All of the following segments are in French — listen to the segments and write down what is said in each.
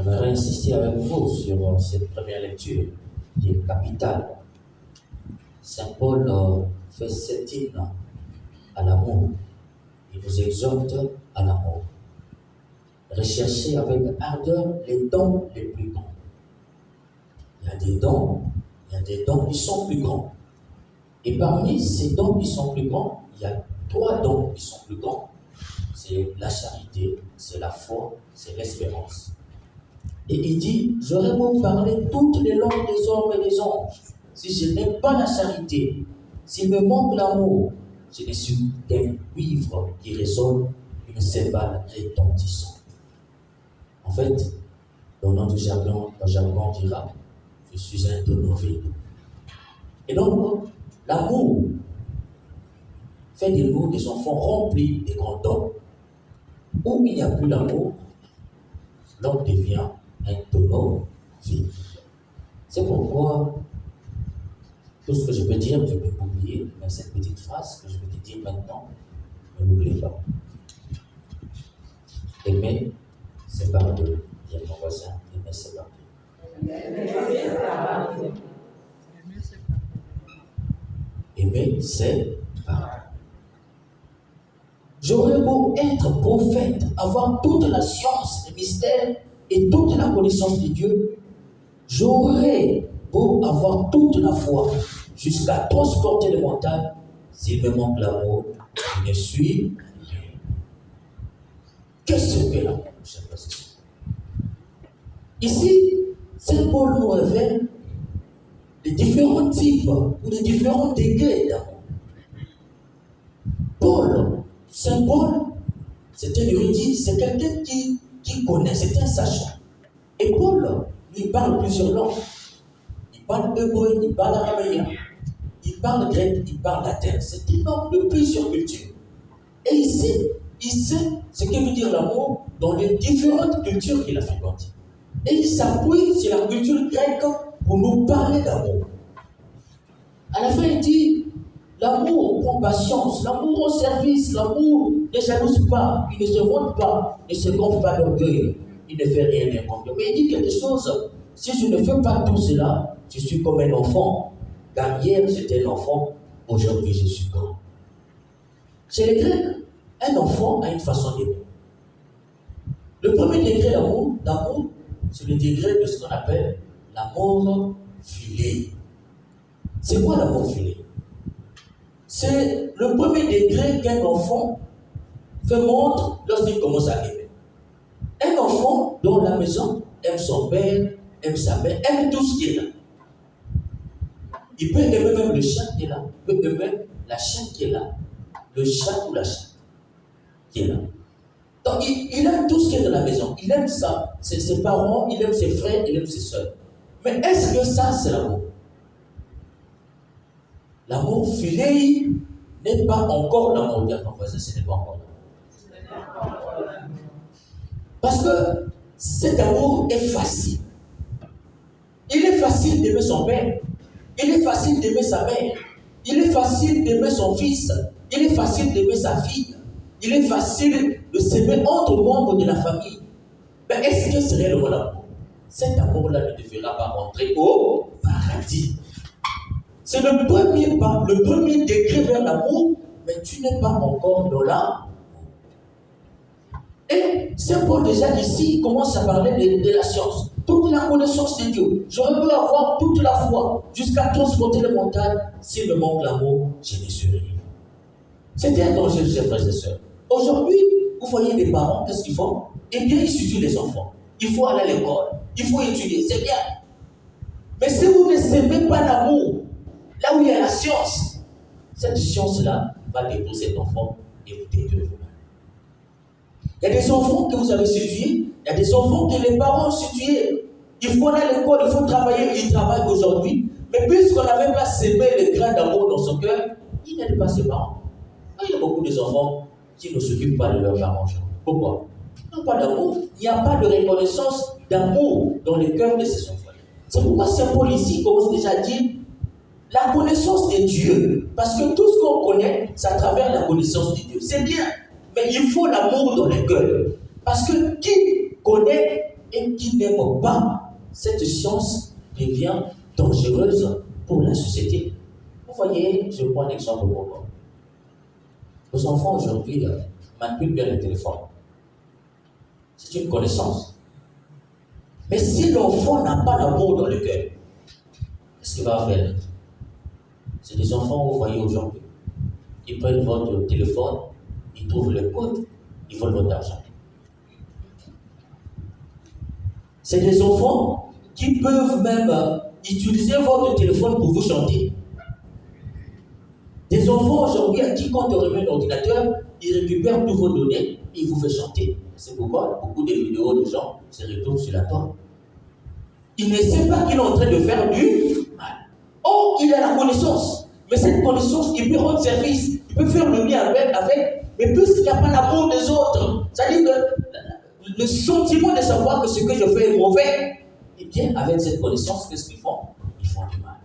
J'aimerais insister avec vous sur cette première lecture qui est capitale. Saint Paul fait cet hymne à l'amour. Il nous exhorte à l'amour. Recherchez avec ardeur les dons les plus grands. Il y a des dons qui sont plus grands. Et parmi ces dons qui sont plus grands, il y a 3 dons qui sont plus grands. C'est la charité, c'est la foi, c'est l'espérance. Et il dit, j'aurais beau parler toutes les langues des hommes et des anges. Si je n'ai pas la charité, s'il me manque l'amour, je ne suis qu'un cuivre qui résonne une cymbale retentissante. En fait, dans notre jargon, on dira, je suis un donoville. Et donc, l'amour fait de nous des enfants remplis des grands dons. Où il n'y a plus d'amour, l'homme devient un tonneau vide. C'est pourquoi tout ce que je peux dire, je peux oublier, mais cette petite phrase que je vais te dire maintenant, ne l'oublie pas. Aimer, c'est pardonner. Dis à mon voisin, aimer, c'est pardonner. Aimer, c'est pardonner. J'aurais beau être prophète, avoir toute la science, le mystère et toute la connaissance de Dieu, j'aurais beau avoir toute la foi jusqu'à transporter les montagnes, s'il me manque l'amour, je ne suis rien. Qu'est-ce que l'amour, chers frères et sœurs? Ici, Saint Paul nous révèle les différents types ou les différents degrés d'amour. Saint Paul, c'est un érudit, c'est quelqu'un qui connaît, c'est un sachant. Et Paul, lui, parle plusieurs langues. Il parle hébreu, il parle araméen, il parle grec, il parle latin. C'est un homme de plusieurs cultures. Et ici, il sait ce que veut dire l'amour dans les différentes cultures qu'il a fréquentées. Et il s'appuie sur la culture grecque pour nous parler d'amour. À la fin, il dit, l'amour prend patience, l'amour en service, l'amour ne jalouse pas, il ne se vante pas, ne se gonfle pas d'orgueil, il ne fait rien d'impromptu. Mais il dit quelque chose, si je ne fais pas tout cela, je suis comme un enfant. Car hier j'étais un enfant, aujourd'hui je suis grand. Chez les Grecs, un enfant a une façon d'aimer. Le premier degré d'amour, c'est le degré de ce qu'on appelle l'amour philéi. C'est quoi l'amour philéi? C'est le premier degré qu'un enfant fait montre lorsqu'il commence à aimer. Un enfant dans la maison aime son père, aime sa mère, aime tout ce qui est là. Il peut aimer même le chat qui est là, il peut aimer la chienne qui est là, le chat ou la chatte qui est là. Donc il aime tout ce qui est dans la maison, il aime ça, ses parents, il aime ses frères, il aime ses soeurs. Mais est-ce que ça c'est l'amour? L'amour philéi n'est pas encore l'amour. Dis à ton voisin, ce n'est pas encore l'amour. Parce que cet amour est facile. Il est facile d'aimer son père. Il est facile d'aimer sa mère. Il est facile d'aimer son fils. Il est facile d'aimer sa fille. Il est facile de s'aimer entre membres de la famille. Mais est-ce que c'est réellement l'amour? Cet amour-là ne te fera pas rentrer au paradis. C'est le premier pas, le premier degré vers l'amour, mais tu n'es pas encore dans l'amour. Et Saint Paul déjà ici, il commence à parler de la science, toute la connaissance de Dieu. J'aurais pu avoir toute la foi jusqu'à transporter les montagnes. S'il me manque l'amour, je ne suis rien. C'était un danger, chers frères et sœurs. Aujourd'hui, vous voyez des parents, qu'est-ce qu'ils font? Eh bien, ils suivent les enfants. Il faut aller à l'école, il faut étudier, c'est bien. Mais si vous ne s'aimez pas l'amour, là où il y a la science, cette science-là va déposer cet enfant et vous détruire vous-même. Il y a des enfants que vous avez situés, il y a des enfants que les parents ont situés. Il faut aller à l'école, il faut travailler, ils travaillent aujourd'hui. Mais puisqu'on n'avait pas sémé le grain d'amour dans son cœur, il n'aide pas ses parents. Il y a beaucoup d'enfants qui ne s'occupent pas de leurs parents. Pourquoi? Ils n'ont pas d'amour. Il n'y a pas de reconnaissance d'amour dans le cœur de ces enfants. C'est pourquoi Saint Paul ici commence déjà à dire la connaissance de Dieu. Parce que tout ce qu'on connaît, c'est à travers la connaissance de Dieu. C'est bien. Mais il faut l'amour dans le cœur. Parce que qui connaît et qui n'aiment pas cette science devient dangereuse pour la société. Vous voyez, je prends un exemple pour vous. Nos enfants aujourd'hui manipulent bien le téléphone. C'est une connaissance. Mais si l'enfant n'a pas l'amour dans le cœur, qu'est-ce qu'il va faire? C'est des enfants, vous voyez aujourd'hui, ils prennent votre téléphone, ils trouvent le code, ils volent votre argent. C'est des enfants qui peuvent même utiliser votre téléphone pour vous chanter. Des enfants aujourd'hui à qui, quand on remet l'ordinateur, ils récupèrent toutes vos données et ils vous font chanter. C'est pourquoi beaucoup de vidéos de gens se retrouvent sur la toile. Il ne sait pas qu'il est en train de faire du mal. Oh, il a la connaissance. Mais cette connaissance, il peut rendre service. Il peut faire le bien avec. Mais puisqu'il n'y a pas l'amour des autres, c'est-à-dire que le sentiment de savoir que ce que je fais est mauvais, eh bien, avec cette connaissance, qu'est-ce qu'ils font? Ils font du mal.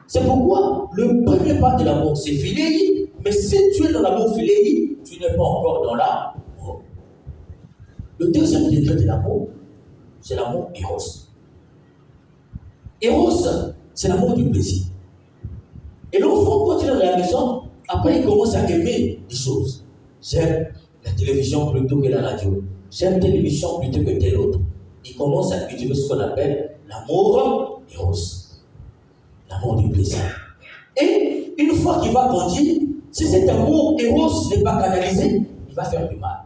C'est pourquoi le premier pas de l'amour, c'est philéi. Mais si tu es dans l'amour philéi, tu n'es pas encore dans l'amour. Le deuxième degré de l'amour, c'est l'amour éros. Éros, c'est l'amour du plaisir. Et l'enfant, quand il est dans la maison, après il commence à aimer des choses. J'aime la télévision plutôt que la radio. J'aime telle émission plutôt que telle autre. Il commence à cultiver ce qu'on appelle l'amour éros. L'amour du plaisir. Et une fois qu'il va grandir, si cet amour éros n'est pas canalisé, il va faire du mal.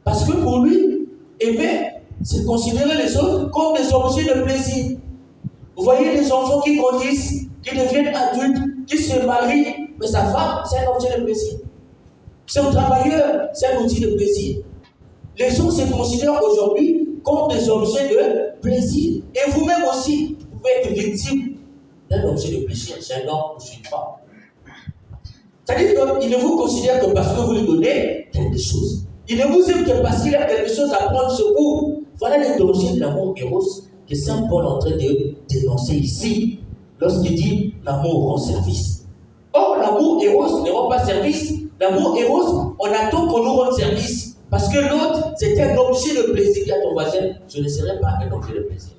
Parce que pour lui, aimer, c'est considérer les autres comme des objets de plaisir. Vous voyez les enfants qui grandissent, qui deviennent adultes, qui se marient, mais sa femme, c'est un objet de plaisir. Son travailleur, c'est un outil de plaisir. Les gens se considèrent aujourd'hui comme des objets de plaisir. Et vous-même aussi, vous pouvez être victime d'un objet de plaisir, c'est un homme ou c'est une femme. C'est-à-dire qu'il ne vous considère que parce que vous lui donnez quelque chose. Il ne vous aime que parce qu'il a quelque chose à prendre sur vous. Voilà le danger de l'amour éros que Saint Paul est en train de dénoncer ici, lorsqu'il dit l'amour rend service. Or, l'amour éros ne rend pas service. L'amour éros, on attend qu'on nous rende service. Parce que l'autre, c'est un objet de plaisir. Dis à ton voisin, je ne serai pas un objet de plaisir.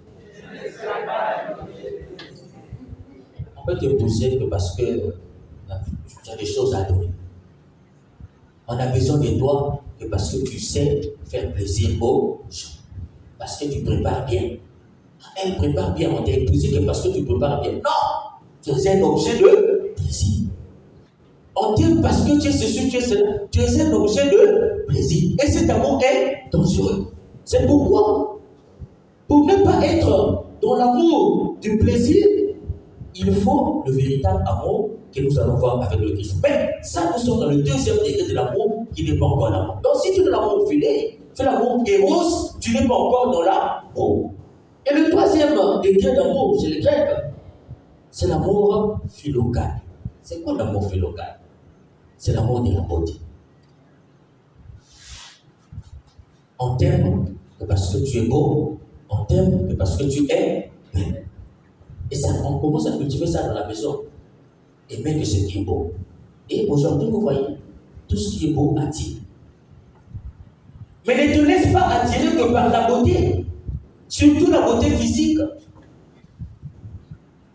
On peut te pousser que parce que tu as des choses à donner. On a besoin de toi que parce que tu sais faire plaisir aux gens. Parce que tu prépares bien. Elle prépare bien, on t'a épousé que parce que tu prépares bien. Non! Tu es un objet de plaisir. On dit parce que tu es ceci, tu es cela. Tu es un objet de plaisir. Et cet amour est dangereux. C'est pourquoi, pour ne pas être dans l'amour du plaisir, il faut le véritable amour que nous allons voir avec le Christ. Mais ça, nous sommes dans le deuxième degré de l'amour qui n'est pas encore l'amour. Donc, si tu es dans l'amour fidèle, tu es l'amour éros, tu n'es pas encore dans l'amour. Et le troisième degré d'amour chez les Grecs, c'est l'amour philocal. C'est quoi l'amour philocal? C'est l'amour de la beauté. On t'aime que parce que tu es beau, on t'aime que parce que tu es belle. Et ça, on commence à cultiver ça dans la maison. Aimer que ce qui est beau. Et aujourd'hui, vous voyez, tout ce qui est beau attire. Mais ne te laisse pas attirer que par la beauté. Surtout la beauté physique.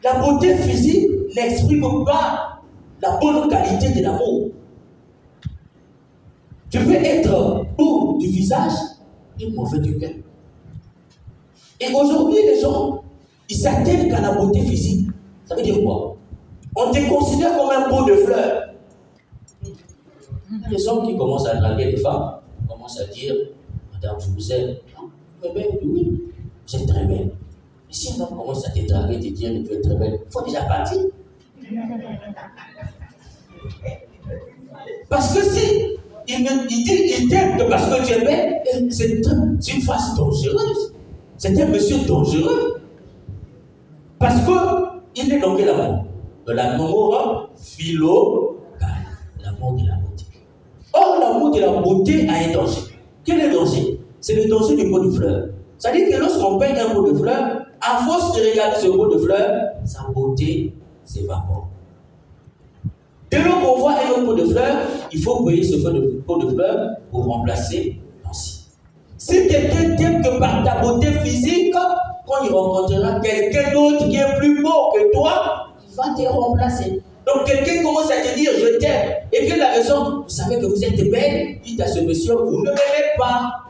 La beauté physique n'exprime pas la bonne qualité de l'amour. Tu peux être beau du visage et mauvais du cœur. Et aujourd'hui, les gens, ils s'attellent qu'à la beauté physique. Ça veut dire quoi? On te considère comme un pot de fleurs. Les hommes qui commencent à draguer les femmes commencent à dire, madame, je vous aime. Non, mais belle, oui, vous êtes très belle. Mais si un homme commence à te draguer, te dire que tu es très belle, il faut déjà partir. Parce que si il t'aime que parce que tu es belle, c'est une phase dangereuse. C'est un monsieur dangereux. Parce qu'il est dans quel amour? De l'amour philocal, l'amour de la beauté. Or, l'amour de la beauté a un danger. Quel est le danger? C'est le danger du pot de fleurs. C'est-à-dire que lorsqu'on peint un pot de fleurs, à force de regarder ce pot de fleurs, sa beauté s'évapore. Dès lors qu'on voit un autre pot de fleurs, il faut payer ce pot de fleurs pour remplacer l'ancien. Si quelqu'un t'aime que par ta beauté physique, quand il rencontrera quelqu'un d'autre qui est plus beau que toi, il va te remplacer. Donc quelqu'un commence à te dire je t'aime. Et puis la raison, vous savez que vous êtes belle, dites à ce monsieur, vous ne m'aimez pas.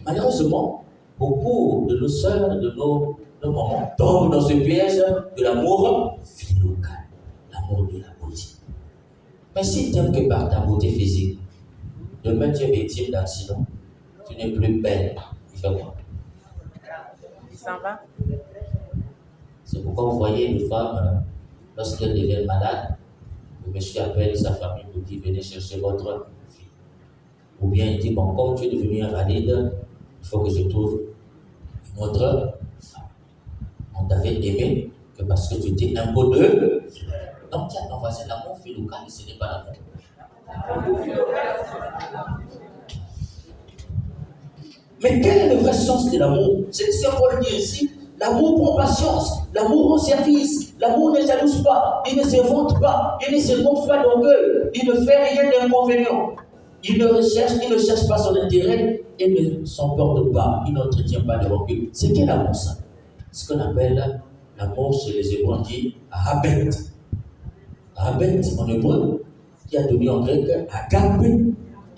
Malheureusement, beaucoup de nos sœurs, de nos mamans tombent dans ce piège de l'amour philocal, l'amour de la beauté. Mais si tu n'aimes que par ta beauté physique, demain tu es victime d'accident, tu n'es plus belle, tu fais quoi? Il s'en va. C'est pourquoi vous voyez les femmes, lorsqu'elles deviennent malades, le monsieur appelle sa famille pour dire venez chercher votre fille. Ou bien il dit bon, comme tu es devenu invalide, il faut que je trouve une autre femme. On t'avait aimé que parce que tu étais un peu de. Donc tiens, ton voisin, l'amour philocal, ce n'est pas l'amour. Mais quel est le vrai sens de l'amour? C'est ce qu'on peut le dire ici. L'amour prend patience, l'amour rend service, l'amour ne jalouse pas, il ne se vante pas, il ne se gonfle pas d'orgueil, il ne fait rien d'inconvénient. Il ne cherche pas son intérêt et ne s'emporte pas, il n'entretient pas de orgueil. C'est quel amour ça? Ce qu'on appelle l'amour chez les Hébreux dit Habet. Habet en hébreu, qui a donné en grec agape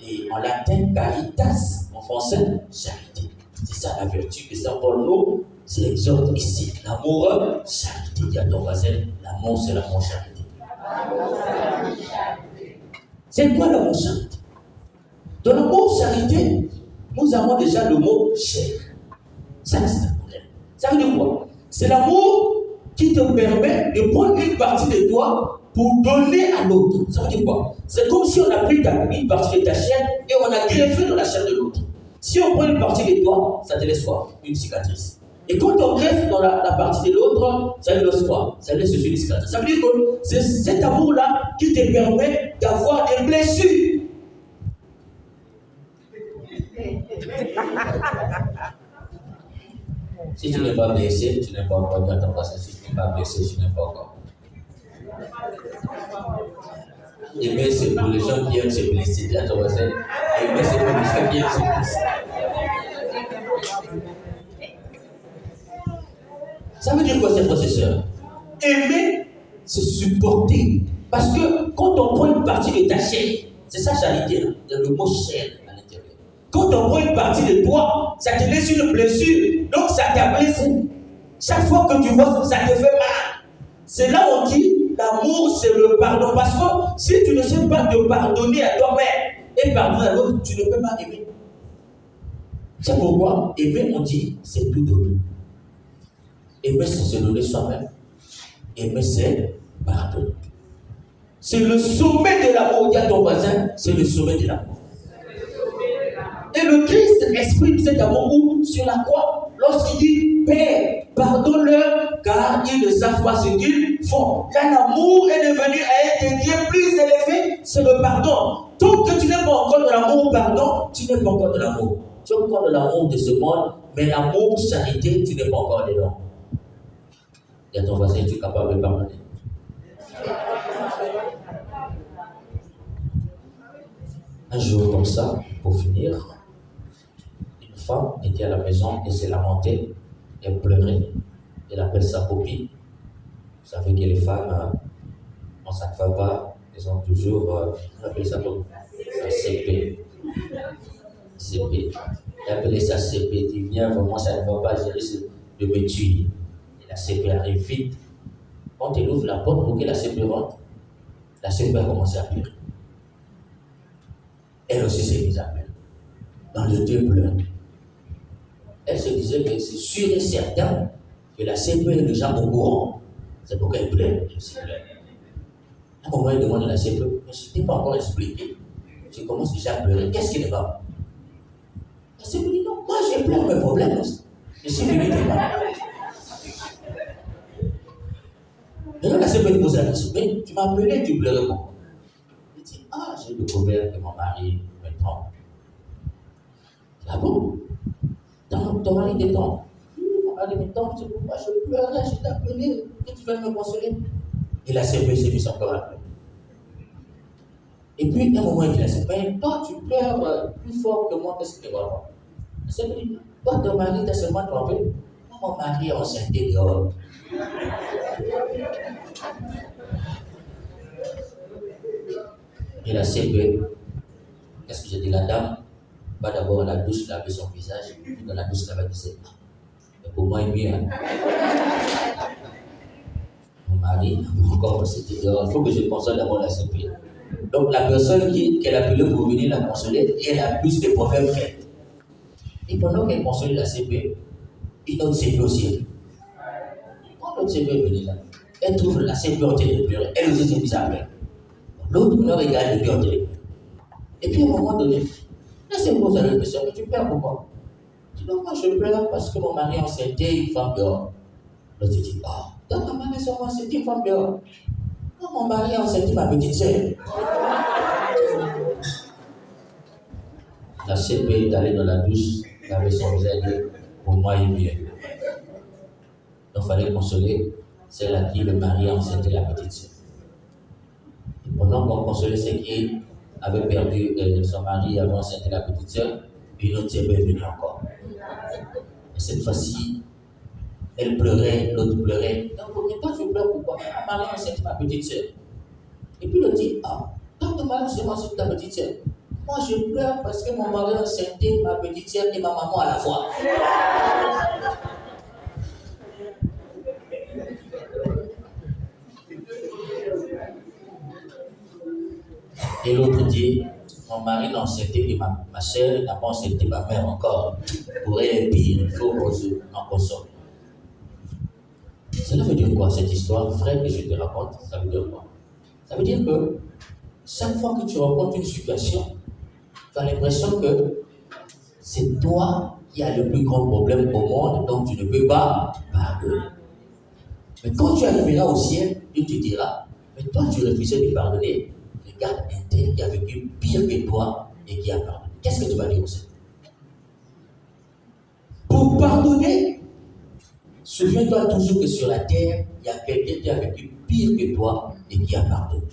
et en latin caritas, en français charité. C'est ça la vertu que Saint Paul nous exhorte ici. L'amour, charité. Dis à ton voisin, l'amour c'est l'amour charité. C'est quoi l'amour charité? Dans l'amour charité, nous avons déjà le mot chair. Ça c'est un problème. Ça veut dire quoi? C'est l'amour qui te permet de prendre une partie de toi pour donner à l'autre. Ça veut dire quoi? C'est comme si on a pris une partie de ta chair et on a greffé dans la chair de l'autre. Si on prend une partie de toi, ça te laisse quoi? Une cicatrice. Et quand on greffe dans la partie de l'autre, ça laisse quoi? Ça laisse une cicatrice. Ça veut dire que c'est cet amour-là qui te permet d'avoir des blessures. Si tu n'es pas blessé, tu n'es pas encore dans ton passé. Si tu n'es pas blessé, tu n'es pas encore. Aimer, c'est pour les gens qui aiment se blesser. Dis à ton voisin, aimer, c'est pour les gens qui aiment se blesser. Ça veut dire quoi, ces frères et sœurs? Aimer, c'est supporter. Parce que quand on prend une partie de ta chair, c'est ça charité, là. Il y a le mot chair à l'intérieur. Quand on prend une partie de toi, ça te laisse une blessure. Donc ça t'a blessé. Chaque fois que tu vois ça te fait mal. C'est là où on dit l'amour, c'est le pardon. Parce que si tu ne sais pas te pardonner à toi-même et pardonner à l'autre, tu ne peux pas aimer. C'est pourquoi aimer, on dit, c'est tout donner. Aimer, c'est se donner soi-même. Aimer, c'est pardonner. C'est le sommet de l'amour. Dis à ton voisin, c'est le sommet de l'amour. Et le Christ exprime cet amour sur la croix lorsqu'il dit Père, pardonne-leur car ils ne savent pas ce qu'ils font. Là, l'amour est devenu à un degré plus élevé, c'est le pardon. Tant que tu n'es pas encore de l'amour, pardon, tu n'es pas encore de l'amour. Tu es encore de l'amour de ce monde, mais l'amour, charité, tu n'es pas encore dedans. Et à ton voisin, tu es capable de pardonner. Un jour comme ça, pour finir, une femme était à la maison et s'est lamentée, elle pleurait, elle appelle sa copine. Vous savez que les femmes, quand ça ne va pas, elles ont toujours, on appelle ça comme sa CP. CP. Elle appelait sa CP, elle dit viens, vraiment ça ne va pas, je risque de me tuer. Et la CP arrive vite. Quand elle ouvre la porte pour que la CP rentre, la CP a commencé à pleurer. Elle aussi s'est mise à pleurer. Dans le deux pleurs. Elle se disait que c'est sûr et certain que la CP est déjà au courant. C'est pourquoi elle pleure. À un moment, elle demande à la CP, mais je ne t'ai pas encore expliqué. Je commence déjà à pleurer. Qu'est-ce qui ne va pas? La CP dit non, moi j'ai plein de problèmes. Je suis venu te voir. Maintenant, la CP lui pose la question, mais tu m'as appelé, tu pleurais pourquoi? Il dit, ah, j'ai découvert que mon mari me trompe. Ah bon? Ton mari te trompe? Mon mari me trompe, c'est pourquoi je pleurais, je t'ai appelé, que tu viens me consoler. Et la CP s'est mise encore à pleurer. Et puis, à un moment, il dit, mais toi, tu pleures plus fort que moi, qu'est-ce que tu vas voir? La sœur me dit, toi, ton mari t'a seulement trompé. Moi, mon mari est enceinte dehors. Et la CP, qu'est-ce que j'ai dit? La dame va d'abord à la douche laver son visage, puis dans la douche laver ses mains. Mais pour moi, il est mieux. Hein? Mon mari, encore, c'était dehors. Il faut que je console d'abord la CP. Donc, la personne qu'elle a appelée pour venir la consoler, elle a plus de problèmes qu'elle. Et pendant qu'elle console la CP, une autre CP aussi est venue. Quand l'autre CP est venue là, elle trouve la CP en train de pleurer. Elle aussi s'est mise à pleurer. L'autre me regarde et puis en train de pleurer. Et puis à un moment donné, là c'est pour ça le question, mais tu pleures pourquoi? Je dis non, moi je pleure parce que mon mari est enceinte une femme dehors. L'autre dit, ah, donc ta mari est enceinte une femme dehors. Non, mon mari est enceinte ma petite sœur. La CP est allée dans la douche, laver son visage, pour moi il est mieux. Donc il fallait consoler celle à qui le mari a enceinte la petite sœur. Et pendant qu'on consolait celle qui avait perdu son mari avant enceinte la petite sœur, une autre CP est venue encore. Et cette fois-ci, elle pleurait, l'autre pleurait. Donc, mais toi, tu pleures pourquoi? Ma mari enceinte ma petite sœur. Et puis l'autre dit, ah, donc ton mari enceinte ta petite sœur. Moi, je pleure parce que mon mari enceinte ma petite sœur et ma maman à la fois. Et l'autre dit, mon mari n'a enceinté ma soeur, n'a pas enceinté ma mère encore. Pourrait être pire, il faut qu'on en console. Cela veut dire quoi cette histoire, frère, que je te raconte? Ça veut dire quoi? Ça veut dire que chaque fois que tu rencontres une situation, tu as l'impression que c'est toi qui as le plus grand problème au monde, donc tu ne peux pas pardonner. Mais quand tu arriveras au ciel, Dieu te dira, mais toi tu refusais de pardonner. Regarde un tel qui a vécu pire que toi et qui a pardonné. Qu'est-ce que tu vas dire au Seigneur? Pour pardonner, souviens-toi toujours que sur la terre, il y a quelqu'un qui a vécu pire que toi et qui a pardonné.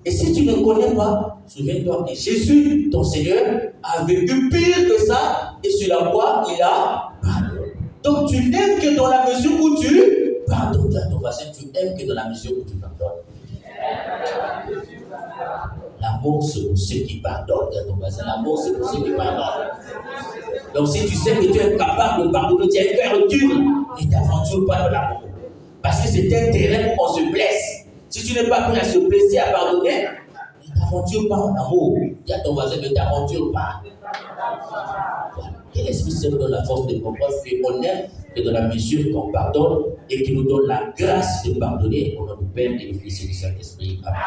Et si tu ne connais pas, souviens-toi que Jésus, ton Seigneur, a vécu pire que ça et sur la croix, il a pardonné. Donc tu n'aimes que dans la mesure où tu pardonnes. À ton voisin, tu aimes que dans la mesure où tu pardonnes. L'amour, c'est pour ceux qui pardonnent. À ton voisin, l'amour, c'est pour ceux qui pardonnent. Donc si tu sais que tu es capable de pardonner, tu as un cœur dur, ne t'aventure pas dans l'amour. Parce que c'est un terrain où on se blesse. Si tu n'es pas prêt à se blesser, à pardonner, ne t'aventure pas en amour. Dis à ton voisin, ne t'aventure pas. Voilà. Que l'Esprit Saint nous donne la force de comprendre qu'on aime que dans la mesure qu'on pardonne et qu'il nous donne la grâce de pardonner au nom du Père et du Fils et du Saint-Esprit. Amen.